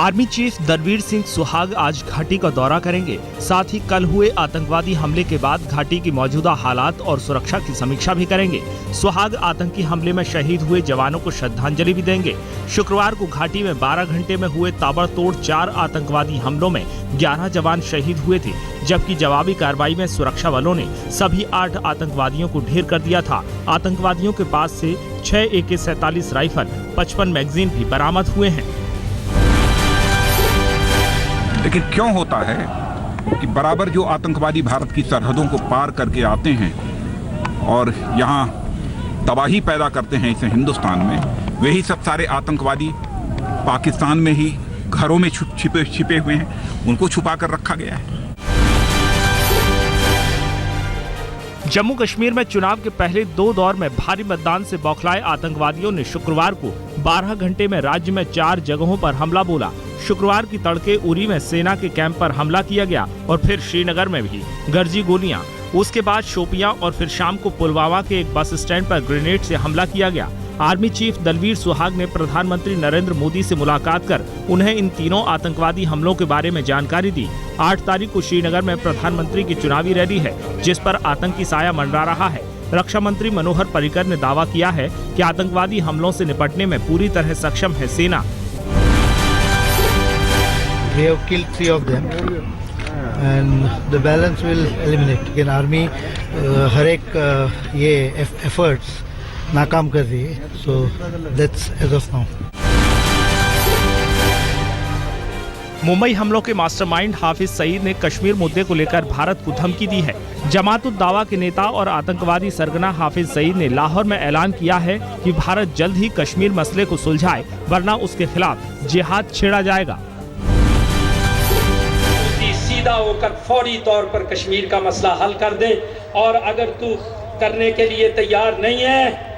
Army chief Dalvir Singh Suhag आज घाटी का दौरा करेंगे। साथ ही कल हुए आतंकवादी हमले के बाद घाटी की मौजूदा हालात और सुरक्षा की समीक्षा भी करेंगे। सुहाग आतंकी हमले में शहीद हुए जवानों को श्रद्धांजलि भी देंगे। शुक्रवार को घाटी में 12 घंटे में हुए ताबड़तोड़ 4 आतंकवादी हमलों में 11 जवान शहीद हुए थे, जबकि जवाबी कार्रवाई में सुरक्षा बलों ने सभी 8 आतंकवादियों को ढेर कर दिया था। आतंकवादियों के पास से 6 AK-47 राइफल, 55 मैगजीन भी बरामद हुए हैं। लेकिन क्यों होता है कि बराबर जो आतंकवादी भारत की सरहदों को पार करके आते हैं और यहाँ तबाही पैदा करते हैं इसे हिंदुस्तान में, वही सब सारे आतंकवादी पाकिस्तान में ही घरों में छिपे हुए हैं, उनको छुपा कर रखा गया है। जम्मू कश्मीर में चुनाव के पहले 2 दौर में भारी मतदान से बौखलाए आतंकवादियों ने शुक्रवार को 12 घंटे में राज्य में 4 जगहों पर हमला बोला। शुक्रवार की तड़के उरी में सेना के कैंप पर हमला किया गया और फिर श्रीनगर में भी गरजी गोलियां। उसके बाद शोपियां और फिर शाम को पुलवामा के एक बस स्टैंड पर ग्रेनेड से हमला किया गया। आर्मी चीफ दलवीर सुहाग ने प्रधानमंत्री नरेंद्र मोदी से मुलाकात कर उन्हें इन तीनों आतंकवादी हमलों के बारे में जानकारी दी। 8 तारीख को श्रीनगर में प्रधानमंत्री की चुनावी रैली है, जिस पर आतंकी साया मंडरा रहा है। रक्षा मंत्री मनोहर पर्रिकर ने दावा किया है कि आतंकवादी हमलों से निपटने में पूरी तरह सक्षम है सेना। We have killed 3 of them and the balance will eliminate. Again, army हर एक ये efforts नाकाम कर रही है, so that's as of now. Mumbai हमलों के मास्टरमाइंड हाफिज सईद ने कश्मीर मुद्दे को लेकर भारत को धमकी दी है। जमात-उद-दावा के नेता और आतंकवादी सरगना हाफिज सईद ने लाहौर में ऐलान किया है कि भारत जल्द ही कश्मीर मसले को सुलझाए, वरना उसके खिलाफ जिहाद छेड़ा जाएगा। सीधा होकर फौरी तौर पर कश्मीर का मसला हल कर दे, और अगर तू करने के लिए तैयार नहीं है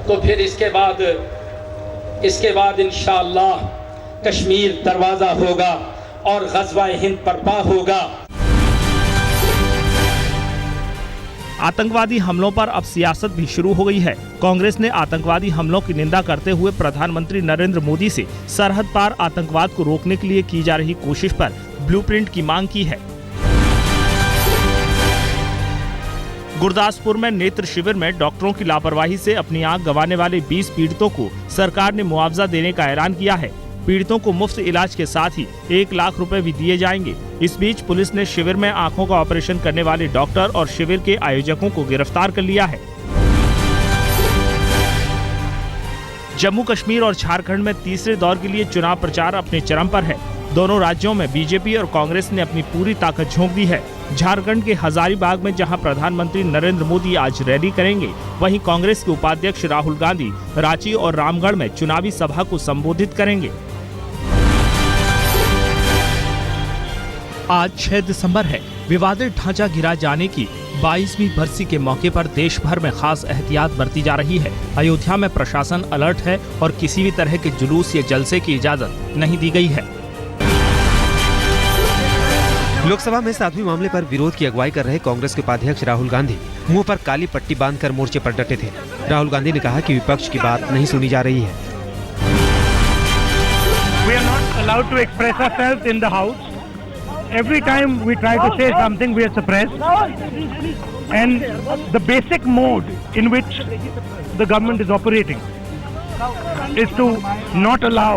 तो फिर इसके बाद इंशाअल्लाह कश्मीर दरवाजा होगा और ग़ज़वा-ए हिंद बर्पा होगा। आतंकवादी हमलों पर अब सियासत भी शुरू हो गई है। कांग्रेस ने आतंकवादी हमलों की निंदा करते हुए प्रधानमंत्री नरेंद्र मोदी से सरहद पार आतंकवाद को रोकने के लिए की जा रही कोशिश पर ब्लूप्रिंट की मांग की है। गुरदासपुर में नेत्र शिविर में डॉक्टरों की लापरवाही से अपनी आंख गंवाने वाले 20 पीड़ितों को सरकार ने मुआवजा देने का ऐलान किया है। पीड़ितों को मुफ्त इलाज के साथ ही 1 लाख रुपए भी दिए जाएंगे। इस बीच पुलिस ने शिविर में आंखों का ऑपरेशन करने वाले डॉक्टर और शिविर के आयोजकों को गिरफ्तार कर लिया है। जम्मू कश्मीर और झारखंड में तीसरे दौर के लिए चुनाव प्रचार अपने चरम पर है। दोनों राज्यों में बीजेपी और कांग्रेस ने अपनी पूरी ताकत झोंक दी है। झारखंड के हजारीबाग में जहां प्रधानमंत्री नरेंद्र मोदी आज रैली करेंगे, वहीं कांग्रेस के उपाध्यक्ष राहुल गांधी रांची और रामगढ़ में चुनावी सभा को संबोधित करेंगे। आज 6 दिसंबर है। विवादित ढांचा गिरा जाने की 22वीं बरसी के मौके पर देश भर में खास एहतियात बरती जा रही है। अयोध्या में प्रशासन अलर्ट है और किसी भी तरह के जुलूस या जलसे की इजाजत नहीं दी गई है। लोकसभा में 7वें मामले पर विरोध की अगुवाई कर रहे कांग्रेस के उपाध्यक्ष राहुल गांधी मुंह पर काली पट्टी बांधकर मोर्चे पर डटे थे। राहुल गांधी ने कहा कि विपक्ष की बात नहीं सुनी जा रही है। We are not allowed to express ourselves in the house. Every time we try to say something, we are suppressed. And the basic mode in which the government is operating is to not allow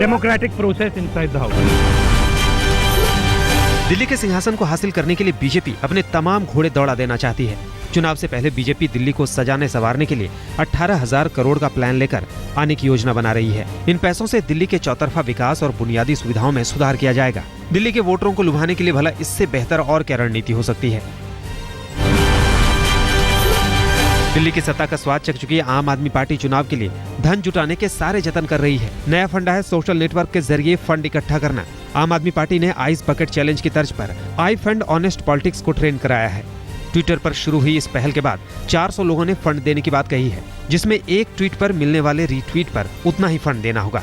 democratic process inside the house. Delhi के सिंहासन को हासिल करने के लिए BJP अपने तमाम घोड़े दौड़ा देना चाहती है। चुनाव से पहले बीजेपी दिल्ली को सजाने संवारने के लिए 18,000 करोड़ का प्लान लेकर आने की योजना बना रही है। इन पैसों से दिल्ली के चौतरफा विकास और बुनियादी सुविधाओं में सुधार किया जाएगा। दिल्ली के वोटरों को लुभाने के लिए भला इससे बेहतर और क्या रणनीति हो सकती है। दिल्ली की सत्ता का स्वाद चख चुकी आम आदमी पार्टी चुनाव के लिए धन जुटाने के सारे जतन कर रही है। नया फंडा है सोशल नेटवर्क के जरिए फंड इकट्ठा करना। आम आदमी पार्टी ने आइस बकेट चैलेंज की तर्ज पर आई फंड ऑनेस्ट पॉलिटिक्स को ट्रेन कराया है। ट्विटर पर शुरू हुई इस पहल के बाद 400 लोगों ने फंड देने की बात कही है, जिसमें एक ट्वीट पर मिलने वाले रीट्वीट पर उतना ही फंड देना होगा।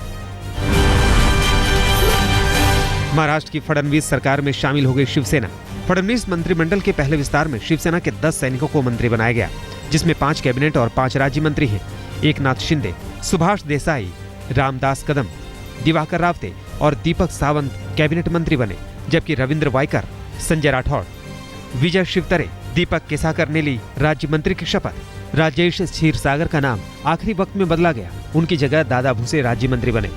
महाराष्ट्र की फडणवीस सरकार में शामिल हो गई शिवसेना। फडणवीस मंत्रिमंडल के पहले विस्तार में शिवसेना के 10 सैनिकों को मंत्री बनाया गया, जिसमें 5 कैबिनेट और 5 राज्य मंत्री हैं। एकनाथ शिंदे, सुभाष देसाई, रामदास कदम, दिवाकर रावते और दीपक सावंत कैबिनेट मंत्री बने, जबकि रविंद्र वाइकर, संजय राठौड़, विजय शिवतरे, दीपक केसाकर ने ली राज्य मंत्री की शपथ। राजेश क्षीरसागर का नाम आखिरी वक्त में बदला गया, उनकी जगह दादा भूसे राज्य मंत्री बने।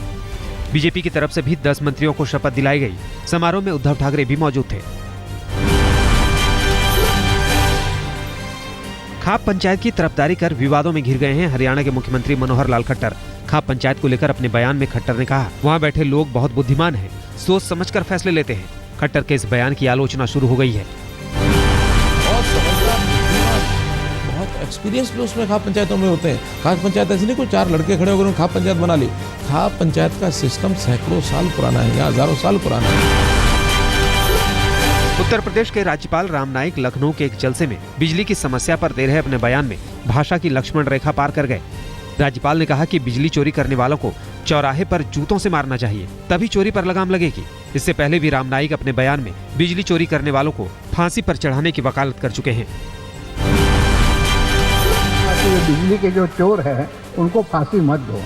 बीजेपी की तरफ से भी 10 मंत्रियों को शपथ दिलाई गई। समारोह में उद्धव ठाकरे भी मौजूद थे। खाप पंचायत की तरफदारी कर विवादों में घिर गए हैं हरियाणा के मुख्यमंत्री मनोहर लाल खट्टर। खाप पंचायत को लेकर अपने बयान में खट्टर ने कहा, वहां बैठे लोग बहुत बुद्धिमान हैं, सोच समझकर फैसले लेते हैं। खट्टर के इस बयान की आलोचना शुरू हो गई है। बहुत एक्सपीरियंस लोग उसमें खाप पंचायतों में होते हैं। खाप पंचायत ऐसी नहीं कोई 4 लड़के खड़े होकर खाप पंचायत बना ली। खाप पंचायत का सिस्टम सैकड़ों साल पुराना है या हजारों साल पुराना है। उत्तर प्रदेश के राज्यपाल राम नाईक लखनऊ के एक जलसे में बिजली की समस्या पर दे रहे अपने बयान में भाषा की लक्ष्मण रेखा पार कर गए। राज्यपाल ने कहा कि बिजली चोरी करने वालों को चौराहे पर जूतों से मारना चाहिए, तभी चोरी पर लगाम लगेगी। इससे पहले भी राम नाईक अपने बयान में बिजली चोरी करने वालों को फांसी पर चढ़ाने की वकालत कर चुके हैं। बिजली के जो चोर है उनको फांसी मत दो,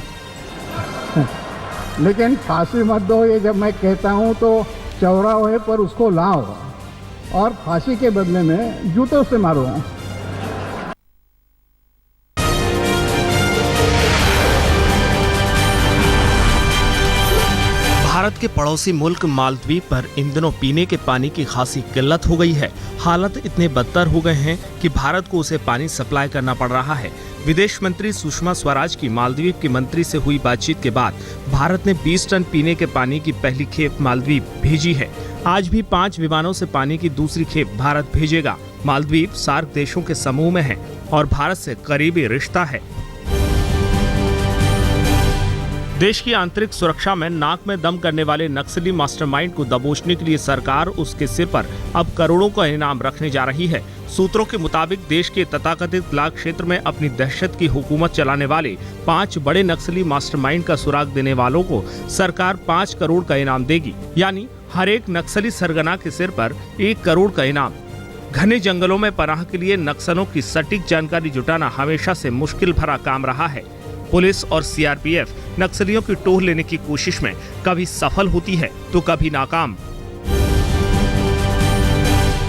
लेकिन फांसी मत दो ये जब मैं कहता हूँ तो चौराहे पर उसको लाओ और फांसी के बदले में जूतों से मारो। भारत के पड़ोसी मुल्क मालदीव पर इन दिनों पीने के पानी की खासी किल्लत हो गई है। हालत इतने बदतर हो गए हैं कि भारत को उसे पानी सप्लाई करना पड़ रहा है। विदेश मंत्री सुषमा स्वराज की मालदीव के मंत्री से हुई बातचीत के बाद भारत ने 20 टन पीने के पानी की पहली खेप मालदीव भेजी है। आज भी 5 विमानों से पानी की दूसरी खेप भारत भेजेगा। मालदीव सार्क देशों के समूह में है और भारत से करीबी रिश्ता है। देश की आंतरिक सुरक्षा में नाक में दम करने वाले नक्सली मास्टरमाइंड को दबोचने के लिए सरकार उसके सिर पर अब करोड़ों का इनाम रखने जा रही है। सूत्रों के मुताबिक देश के तथाकथित लाख क्षेत्र में अपनी दहशत की हुकूमत चलाने वाले 5 बड़े नक्सली मास्टरमाइंड का सुराग देने वालों को सरकार 5 करोड़ का इनाम देगी, यानी हर एक नक्सली सरगना के सिर पर 1 करोड़ का इनाम। घने जंगलों में पनाह के लिए नक्सलों की सटीक जानकारी जुटाना हमेशा से मुश्किल भरा काम रहा है। पुलिस और सीआरपीएफ नक्सलियों की टोह लेने की कोशिश में कभी सफल होती है तो कभी नाकाम।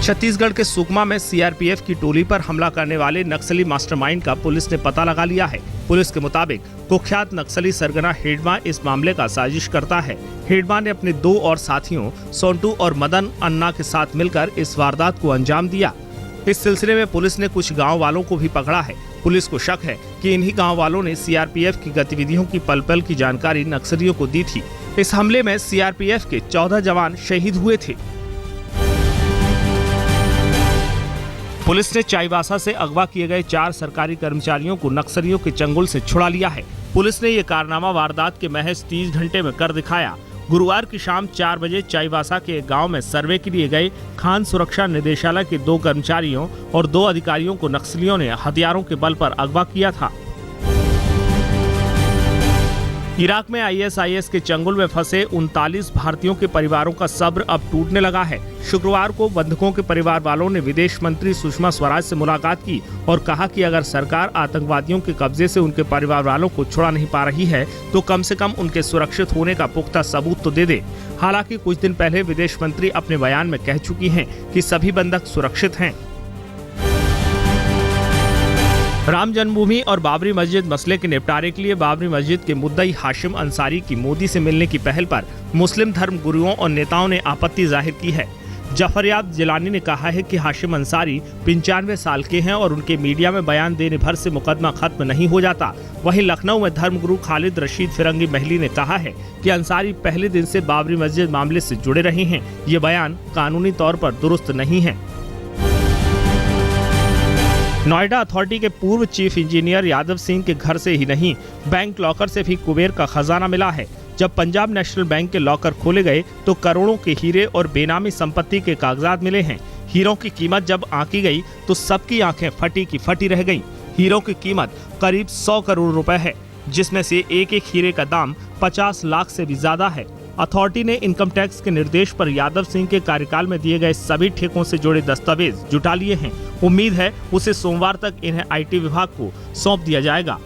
छत्तीसगढ़ के सुकमा में सीआरपीएफ की टोली पर हमला करने वाले नक्सली मास्टरमाइंड का पुलिस ने पता लगा लिया है। पुलिस के मुताबिक कुख्यात नक्सली सरगना हेडमा इस मामले का साजिश करता है। हेडमा ने अपने 2 और साथियों सोंटू और मदन अन्ना के साथ मिलकर इस वारदात को अंजाम दिया। इस सिलसिले में पुलिस ने कुछ गांव वालों को भी पकड़ा है। पुलिस को शक है कि इन्हीं गांव वालों ने सीआरपीएफ की गतिविधियों की पल पल की जानकारी नक्सलियों को दी थी। इस हमले में सीआरपीएफ के 14 जवान शहीद हुए थे। पुलिस ने चाईबासा से अगवा किए गए 4 सरकारी कर्मचारियों को नक्सलियों के चंगुल से छुड़ा लिया है। पुलिस ने ये कारनामा वारदात के महज 30 घंटे में कर दिखाया। गुरुवार की शाम 4 बजे चाईबासा के एक गांव में सर्वे के लिए गए खान सुरक्षा निदेशालय के 2 कर्मचारियों और 2 अधिकारियों को नक्सलियों ने हथियारों के बल पर अगवा किया था। इराक में आईएसआईएस के चंगुल में फंसे 39 भारतीयों के परिवारों का सब्र अब टूटने लगा है। शुक्रवार को बंधकों के परिवार वालों ने विदेश मंत्री सुषमा स्वराज से मुलाकात की और कहा कि अगर सरकार आतंकवादियों के कब्जे से उनके परिवार वालों को छुड़ा नहीं पा रही है तो कम से कम उनके सुरक्षित होने का पुख्ता सबूत तो दे दे। हालांकि कुछ दिन पहले विदेश मंत्री अपने बयान में कह चुकी हैं कि सभी बंधक सुरक्षित हैं। राम जन्मभूमि और बाबरी मस्जिद मसले के निपटारे के लिए बाबरी मस्जिद के मुद्दई हाशिम अंसारी की मोदी से मिलने की पहल पर मुस्लिम धर्म गुरुओं और नेताओं ने आपत्ति जाहिर की है। जफरयाब जिलानी ने कहा है कि हाशिम अंसारी 95 साल के हैं और उनके मीडिया में बयान देने भर से मुकदमा खत्म नहीं हो जाता। वहीं लखनऊ में धर्मगुरु खालिद रशीद फिरंगी महली ने कहा है कि अंसारी पहले दिन से बाबरी मस्जिद मामले से जुड़े रहे हैं। ये बयान कानूनी तौर पर दुरुस्त नहीं है। नोएडा अथॉरिटी के पूर्व चीफ इंजीनियर यादव सिंह के घर से ही नहीं, बैंक लॉकर से भी कुबेर का खजाना मिला है। जब पंजाब नेशनल बैंक के लॉकर खोले गए तो करोड़ों के हीरे और बेनामी संपत्ति के कागजात मिले हैं। हीरों की कीमत जब आंकी गई तो सबकी आंखें फटी की फटी रह गईं। हीरों की कीमत करीब 100 करोड़ रुपए है, जिसमें से एक एक हीरे का दाम 50 लाख से भी ज्यादा है। अथॉरिटी ने इनकम टैक्स के निर्देश पर यादव सिंह के कार्यकाल में दिए गए सभी ठेकों से जुड़े दस्तावेज जुटा लिए हैं। उम्मीद है उसे सोमवार तक इन्हें आईटी विभाग को सौंप दिया जाएगा।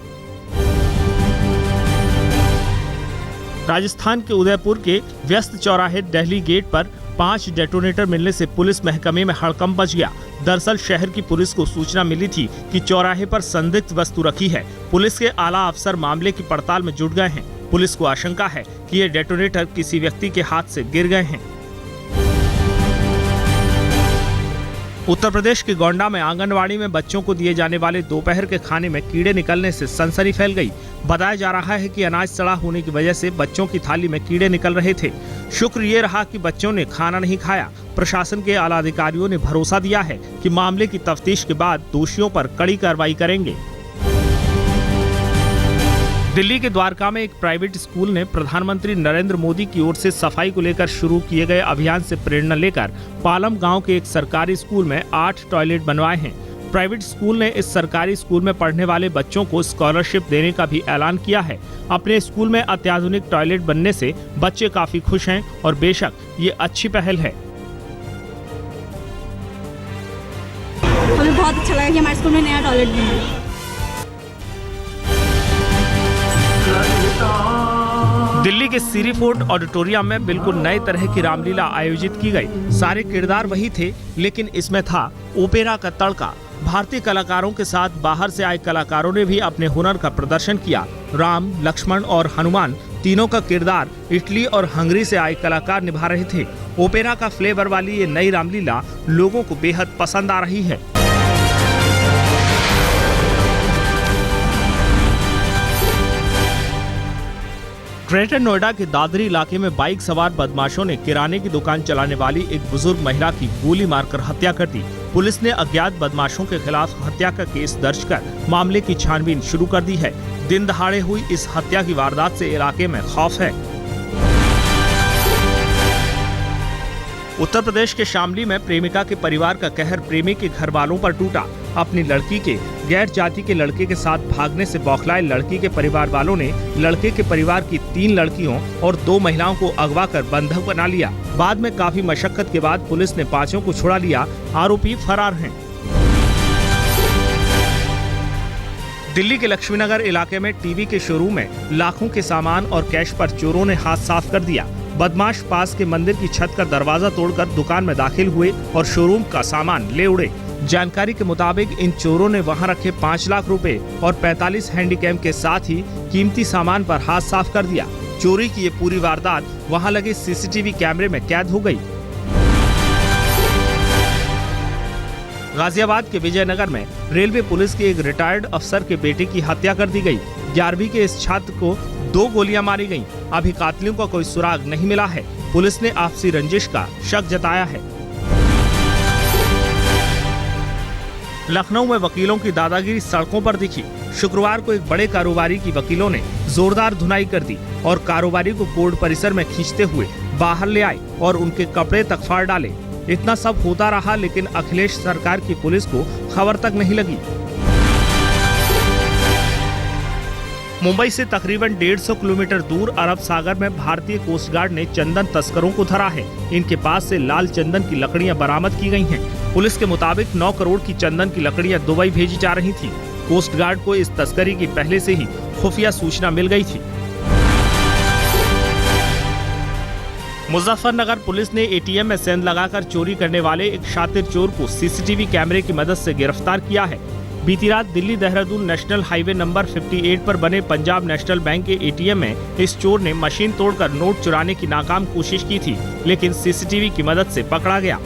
राजस्थान के उदयपुर के व्यस्त चौराहे दिल्ली गेट पर 5 डेटोनेटर मिलने से पुलिस महकमे में हड़कंप मच गया। दरअसल शहर की पुलिस को सूचना मिली थी कि चौराहे पर संदिग्ध वस्तु रखी है। पुलिस के आला अफसर मामले की पड़ताल में जुट गए हैं। पुलिस को आशंका है कि ये डेटोनेटर किसी व्यक्ति के हाथ से गिर गए हैं। उत्तर प्रदेश के गोंडा में आंगनवाड़ी में बच्चों को दिए जाने वाले दोपहर के खाने में कीड़े निकलने से सनसनी फैल गई। बताया जा रहा है कि अनाज सड़ा होने की वजह से बच्चों की थाली में कीड़े निकल रहे थे। शुक्र ये रहा कि बच्चों ने खाना नहीं खाया। प्रशासन के आला अधिकारियों ने भरोसा दिया है कि मामले की तफ्तीश के बाद दोषियों पर कड़ी कार्रवाई करेंगे। दिल्ली के द्वारका में एक प्राइवेट स्कूल ने प्रधानमंत्री नरेंद्र मोदी की ओर से सफाई को लेकर शुरू किए गए अभियान से प्रेरणा लेकर पालम गांव के एक सरकारी स्कूल में 8 टॉयलेट बनवाए हैं। प्राइवेट स्कूल ने इस सरकारी स्कूल में पढ़ने वाले बच्चों को स्कॉलरशिप देने का भी ऐलान किया है। अपने स्कूल में अत्याधुनिक टॉयलेट बनने से बच्चे काफी खुश हैं और बेशक ये अच्छी पहल है। हमें बहुत अच्छा लगा कि हमारे स्कूल में नया टॉयलेट बना। दिल्ली के सीरी फोर्ट ऑडिटोरियम में बिल्कुल नए तरह की रामलीला आयोजित की गई। सारे किरदार वही थे, लेकिन इसमें था ओपेरा का तड़का। भारतीय कलाकारों के साथ बाहर से आए कलाकारों ने भी अपने हुनर का प्रदर्शन किया। राम, लक्ष्मण और हनुमान तीनों का किरदार इटली और हंगरी से आए कलाकार निभा रहे थे। ओपेरा का फ्लेवर वाली ये नई रामलीला लोगों को बेहद पसंद आ रही है। ग्रेटर नोएडा के दादरी इलाके में बाइक सवार बदमाशों ने किराने की दुकान चलाने वाली एक बुजुर्ग महिला की गोली मारकर हत्या कर दी। पुलिस ने अज्ञात बदमाशों के खिलाफ हत्या का केस दर्ज कर मामले की छानबीन शुरू कर दी है। दिन दहाड़े हुई इस हत्या की वारदात से इलाके में खौफ है। उत्तर प्रदेश के शामली में प्रेमिका के परिवार का कहर प्रेमी के घर वालों पर टूटा। अपनी लड़की के गैर जाति के लड़के के साथ भागने से बौखलाए लड़की के परिवार वालों ने लड़के के परिवार की 3 लड़कियों और 2 महिलाओं को अगवा कर बंधक बना लिया। बाद में काफी मशक्कत के बाद पुलिस ने 5 को छुड़ा लिया। आरोपी फरार हैं। दिल्ली के लक्ष्मीनगर इलाके में टीवी के शोरूम में लाखों के सामान और कैश पर चोरों ने हाथ साफ कर दिया। बदमाश पास के मंदिर की छत का दरवाजा तोड़कर दुकान में दाखिल हुए और शोरूम का सामान ले उड़े। जानकारी के मुताबिक इन चोरों ने वहां रखे 5 लाख रुपए और 45 हैंडीकैम के साथ ही कीमती सामान पर हाथ साफ कर दिया। चोरी की ये पूरी वारदात वहां लगे सीसीटीवी कैमरे में कैद हो गई। गाजियाबाद के विजयनगर में रेलवे पुलिस के एक रिटायर्ड अफसर के बेटे की हत्या कर दी गई। 11वीं के इस छात्र को 2 गोलियां मारी गईं। अभी कातिलों का कोई सुराग नहीं मिला है। पुलिस ने आपसी रंजिश का शक जताया है। लखनऊ में वकीलों की दादागिरी सड़कों पर दिखी। शुक्रवार को एक बड़े कारोबारी की वकीलों ने जोरदार धुनाई कर दी और कारोबारी को कोर्ट परिसर में खींचते हुए बाहर ले आए और उनके कपड़े तक फाड़ डाले। इतना सब होता रहा, लेकिन अखिलेश सरकार की पुलिस को खबर तक नहीं लगी। मुंबई से तकरीबन 150 किलोमीटर दूर अरब सागर में भारतीय कोस्ट गार्ड ने चंदन तस्करों को धरा है। इनके पास से लाल चंदन की लकड़ियां बरामद की गई हैं। पुलिस के मुताबिक 9 करोड़ की चंदन की लकड़ियां दुबई भेजी जा रही थी। कोस्ट गार्ड को इस तस्करी की पहले से ही खुफिया सूचना मिल गई थी। मुजफ्फरनगर पुलिस ने एटीएम में सेंध लगाकर चोरी करने वाले एक शातिर चोर को सीसीटीवी कैमरे की मदद से गिरफ्तार किया है। बीती रात Delhi Dehradun national highway number 58 पर बने पंजाब नेशनल बैंक के एटीएम में इस चोर ने मशीन तोड़कर नोट चुराने की नाकाम कोशिश की थी, लेकिन सीसीटीवी की मदद से पकड़ा गया।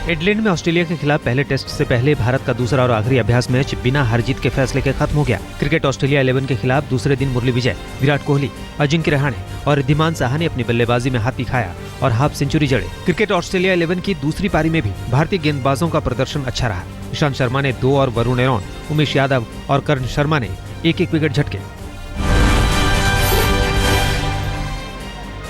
एडलेड में ऑस्ट्रेलिया के खिलाफ पहले टेस्ट से पहले भारत का दूसरा और आखिरी अभ्यास मैच बिना हार जीत के फैसले के खत्म हो गया। क्रिकेट ऑस्ट्रेलिया 11 के खिलाफ दूसरे दिन मुरली विजय, विराट कोहली, अजिंक्य रहाणे और रिद्धिमान साहा ने अपनी बल्लेबाजी में हाथ दिखाया और हाफ सेंचुरी जड़े। क्रिकेट ऑस्ट्रेलिया 11 की दूसरी पारी में भी भारतीय गेंदबाजों का प्रदर्शन अच्छा रहा। ईशांत शर्मा ने 2 और वरुण एरोन, उमेश यादव और कर्ण शर्मा ने 1-1 विकेट झटके।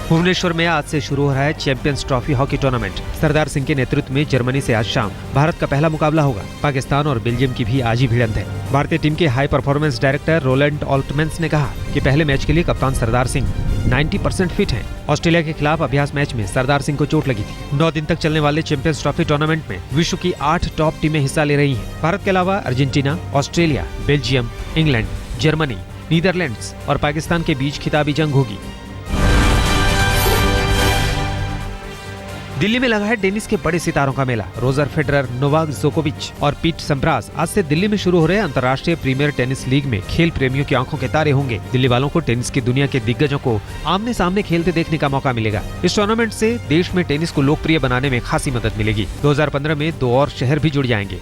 भुवनेश्वर में आज से शुरू हो रहा है champions trophy hockey tournament. Sardar Singh के नेतृत्व में जर्मनी से आज शाम भारत का पहला मुकाबला होगा। पाकिस्तान और बेल्जियम की भी आज ही भिड़ंत है। भारतीय टीम के हाई परफॉर्मेंस डायरेक्टर रोलैंड ऑल्टमेंस ने कहा कि पहले मैच के लिए कप्तान सरदार सिंह 90% फिट हैं। ऑस्ट्रेलिया के खिलाफ अभ्यास मैच में सरदार सिंह को चोट लगी थी। 9 दिन तक चलने वाले चैंपियंस ट्रॉफी टूर्नामेंट में विश्व की 8 टॉप टीमें हिस्सा ले रही हैं। भारत के अलावा Argentina, Australia, Belgium, England, Germany, Netherlands और पाकिस्तान के बीच खिताबी जंग होगी। दिल्ली में लगा है टेनिस के बड़े सितारों का मेला। रोजर फेडरर, नोवाक जोकोविच और पीट सैम्प्रास आज से दिल्ली में शुरू हो रहे अंतर्राष्ट्रीय प्रीमियर टेनिस लीग में खेल प्रेमियों की आंखों के तारे होंगे। दिल्ली वालों को टेनिस की दुनिया के दिग्गजों को आमने सामने खेलते देखने का मौका मिलेगा। इस टूर्नामेंट से देश में टेनिस को लोकप्रिय बनाने में खासी मदद मिलेगी। 2015 में 2 और शहर भी जुड़ जाएंगे।